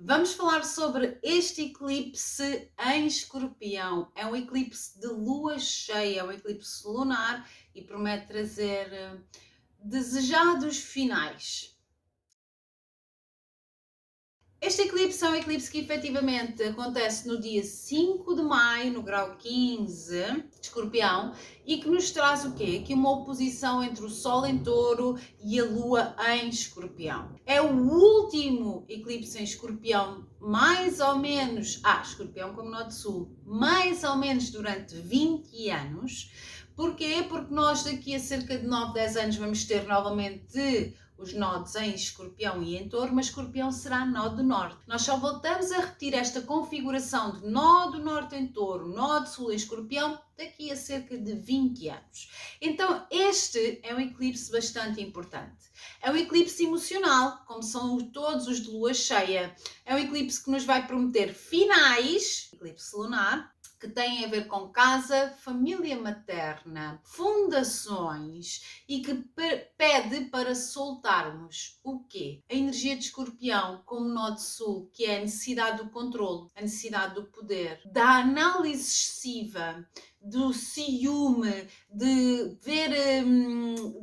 Vamos falar sobre este eclipse em Escorpião. É um eclipse de lua cheia, é um eclipse lunar e promete trazer desejados finais. Este eclipse é um eclipse que efetivamente acontece no dia 5 de maio, no grau 15 de Escorpião, e que nos traz o quê? Aqui uma oposição entre o Sol em Touro e a Lua em Escorpião. É o último eclipse em Escorpião, mais ou menos, Escorpião como Norte-Sul, mais ou menos durante 20 anos. Porquê? Porque nós daqui a cerca de 9, 10 anos vamos ter novamente os nodos em Escorpião e em Touro, mas Escorpião será nó do Norte. Nós só voltamos a repetir esta configuração de nó do Norte em Touro, nó do Sul em Escorpião, daqui a cerca de 20 anos. Então este é um eclipse bastante importante. É um eclipse emocional, como são todos os de lua cheia. É um eclipse que nos vai prometer finais, eclipse lunar, que têm a ver com casa, família materna, fundações e que pede para soltarmos o quê? A energia de Escorpião como nó de Sul, que é a necessidade do controle, a necessidade do poder, da análise excessiva, do ciúme, de ver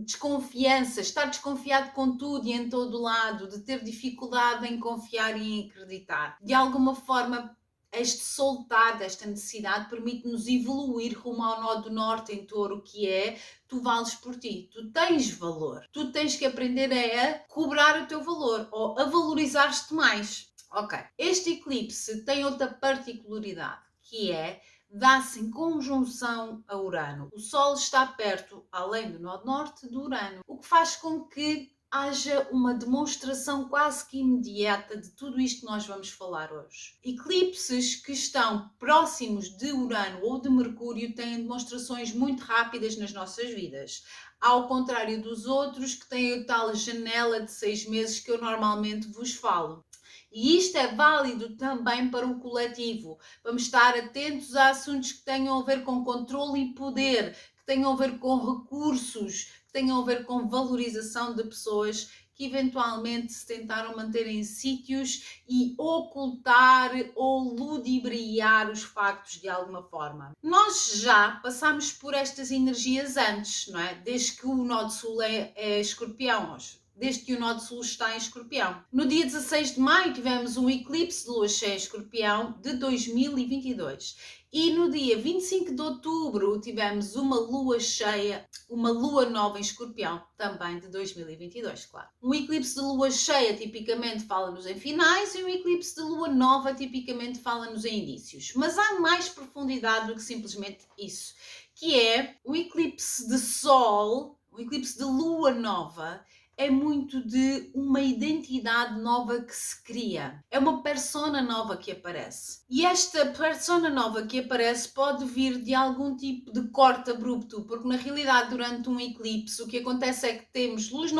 desconfiança, estar desconfiado com tudo e em todo lado, de ter dificuldade em confiar e em acreditar. De alguma forma, este soltar desta necessidade permite-nos evoluir rumo ao nó do Norte em Touro, que é tu vales por ti, tu tens valor, tu tens que aprender a cobrar o teu valor ou a valorizar-te mais. Ok, este eclipse tem outra particularidade, que é dá-se em conjunção a Urano. O Sol está perto, além do nó norte, do Urano, o que faz com que haja uma demonstração quase que imediata de tudo isto que nós vamos falar hoje. Eclipses que estão próximos de Urano ou de Mercúrio têm demonstrações muito rápidas nas nossas vidas, ao contrário dos outros que têm a tal janela de 6 meses que eu normalmente vos falo. E isto é válido também para o coletivo. Vamos estar atentos a assuntos que tenham a ver com controle e poder, que tenham a ver com recursos, que tenham a ver com valorização de pessoas que eventualmente se tentaram manter em sítios e ocultar ou ludibriar os factos de alguma forma. Nós já passámos por estas energias antes, não é? Desde que o nó de Sul é Escorpião, desde que o nó de Sul está em Escorpião. No dia 16 de maio tivemos um eclipse de lua cheia em Escorpião de 2022. E no dia 25 de outubro tivemos uma lua cheia, uma lua nova em Escorpião, também de 2022, claro. Um eclipse de lua cheia tipicamente fala-nos em finais e um eclipse de lua nova tipicamente fala-nos em inícios. Mas há mais profundidade do que simplesmente isso, que é o eclipse de Sol, o eclipse de lua nova, é muito de uma identidade nova que se cria. É uma persona nova que aparece. E esta persona nova que aparece pode vir de algum tipo de corte abrupto, porque na realidade durante um eclipse o que acontece é que temos luz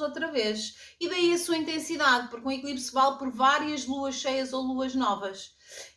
outra vez. E daí a sua intensidade, porque um eclipse vale por várias luas cheias ou luas novas.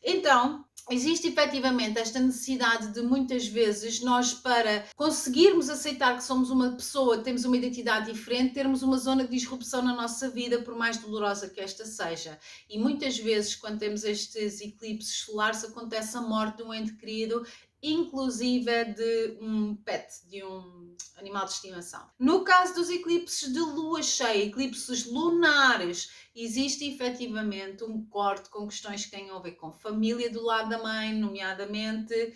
Então, existe efetivamente esta necessidade de muitas vezes nós, para conseguirmos aceitar que somos uma pessoa, temos uma identidade diferente, termos uma zona de disrupção na nossa vida, por mais dolorosa que esta seja. E muitas vezes, quando temos estes eclipses solares, acontece a morte de um ente querido, inclusive de um pet, de um animal de estimação. No caso dos eclipses de lua cheia, eclipses lunares, existe efetivamente um corte com questões que tenham a ver com família do lado da mãe, nomeadamente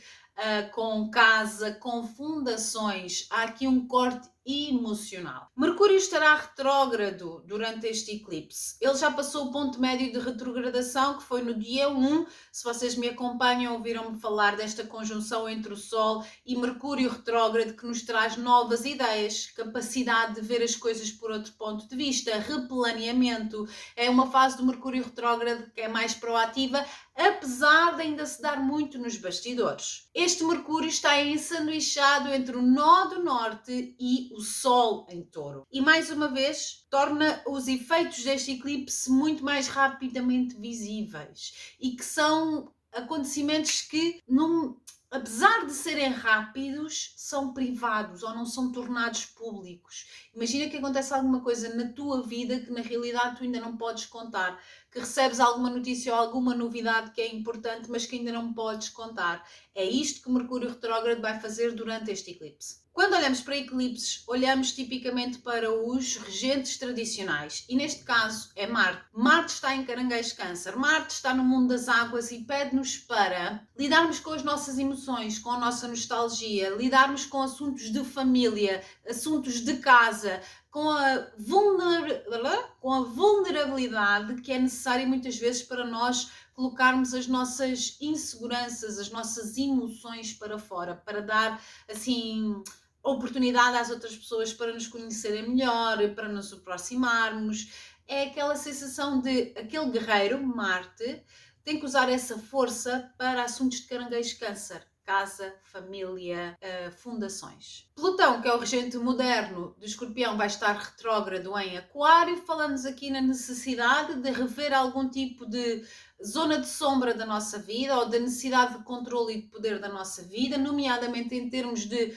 com casa, com fundações. Há aqui um corte emocional. Mercúrio estará retrógrado durante este eclipse. Ele já passou o ponto médio de retrogradação, que foi no dia 1. Se vocês me acompanham, ouviram-me falar desta conjunção entre o Sol e Mercúrio retrógrado, que nos traz novas ideias, capacidade de ver as coisas por outro ponto de vista, replaneamento. É uma fase do Mercúrio retrógrado que é mais proativa, apesar de ainda se dar muito nos bastidores. Este Mercúrio está ensanduichado entre o nó do Norte e o Sol em Touro. E mais uma vez, torna os efeitos deste eclipse muito mais rapidamente visíveis e que são acontecimentos que, apesar de serem rápidos, são privados ou não são tornados públicos. Imagina que acontece alguma coisa na tua vida que na realidade tu ainda não podes contar. que recebes alguma notícia ou alguma novidade que é importante, mas que ainda não podes contar. É isto que Mercúrio retrógrado vai fazer durante este eclipse. Quando olhamos para eclipses, olhamos tipicamente para os regentes tradicionais e neste caso é Marte. Marte está em Caranguejo Câncer, Marte está no mundo das águas e pede-nos para lidarmos com as nossas emoções, com a nossa nostalgia, lidarmos com assuntos de família, assuntos de casa, com a vulnerabilidade que é necessária muitas vezes para nós colocarmos as nossas inseguranças, as nossas emoções para fora, para dar assim oportunidade às outras pessoas para nos conhecerem melhor, para nos aproximarmos. É aquela sensação de aquele guerreiro, Marte, tem que usar essa força para assuntos de caranguejo câncer. Casa, família, fundações. Plutão, que é o regente moderno do Escorpião, vai estar retrógrado em Aquário. Falamos aqui na necessidade de rever algum tipo de zona de sombra da nossa vida ou da necessidade de controle e de poder da nossa vida, nomeadamente em termos de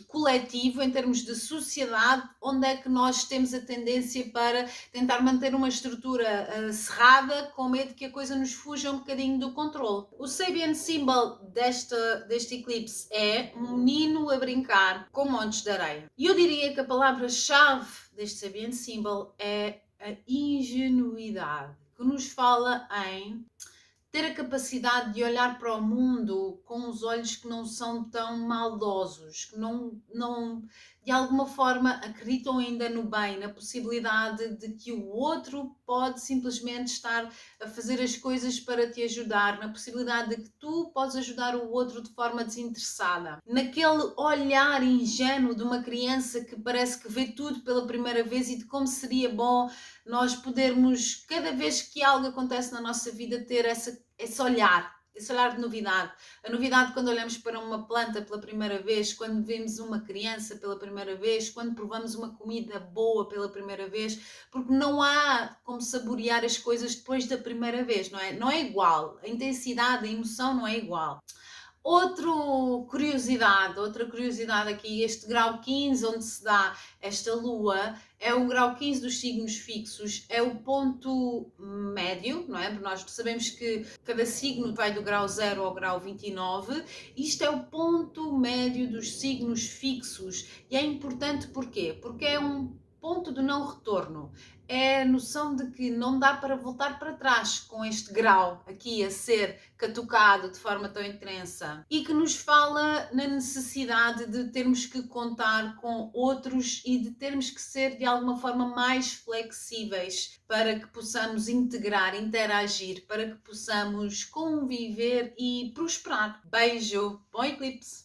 coletivo, em termos de sociedade, onde é que nós temos a tendência para tentar manter uma estrutura cerrada, com medo que a coisa nos fuja um bocadinho do controle. O Sabian Symbol deste eclipse é um menino a brincar com montes de areia. E eu diria que a palavra-chave deste Sabian Symbol é a ingenuidade, que nos fala em ter a capacidade de olhar para o mundo com os olhos que não são tão maldosos, que não de alguma forma acreditam ainda no bem, na possibilidade de que o outro pode simplesmente estar a fazer as coisas para te ajudar, na possibilidade de que tu podes ajudar o outro de forma desinteressada, naquele olhar ingênuo de uma criança que parece que vê tudo pela primeira vez e de como seria bom nós podermos, cada vez que algo acontece na nossa vida, ter esse olhar de novidade. A novidade quando olhamos para uma planta pela primeira vez, quando vemos uma criança pela primeira vez, quando provamos uma comida boa pela primeira vez, porque não há como saborear as coisas depois da primeira vez, não é? Não é igual. A intensidade, a emoção não é igual. Outra curiosidade aqui, este grau 15 onde se dá esta lua, é o grau 15 dos signos fixos, é o ponto médio, não é? Porque nós sabemos que cada signo vai do grau 0 ao grau 29, isto é o ponto médio dos signos fixos e é importante porquê? Porque é um ponto de não retorno, é a noção de que não dá para voltar para trás com este grau aqui a ser catucado de forma tão intensa e que nos fala na necessidade de termos que contar com outros e de termos que ser de alguma forma mais flexíveis para que possamos integrar, interagir, para que possamos conviver e prosperar. Beijo, bom eclipse!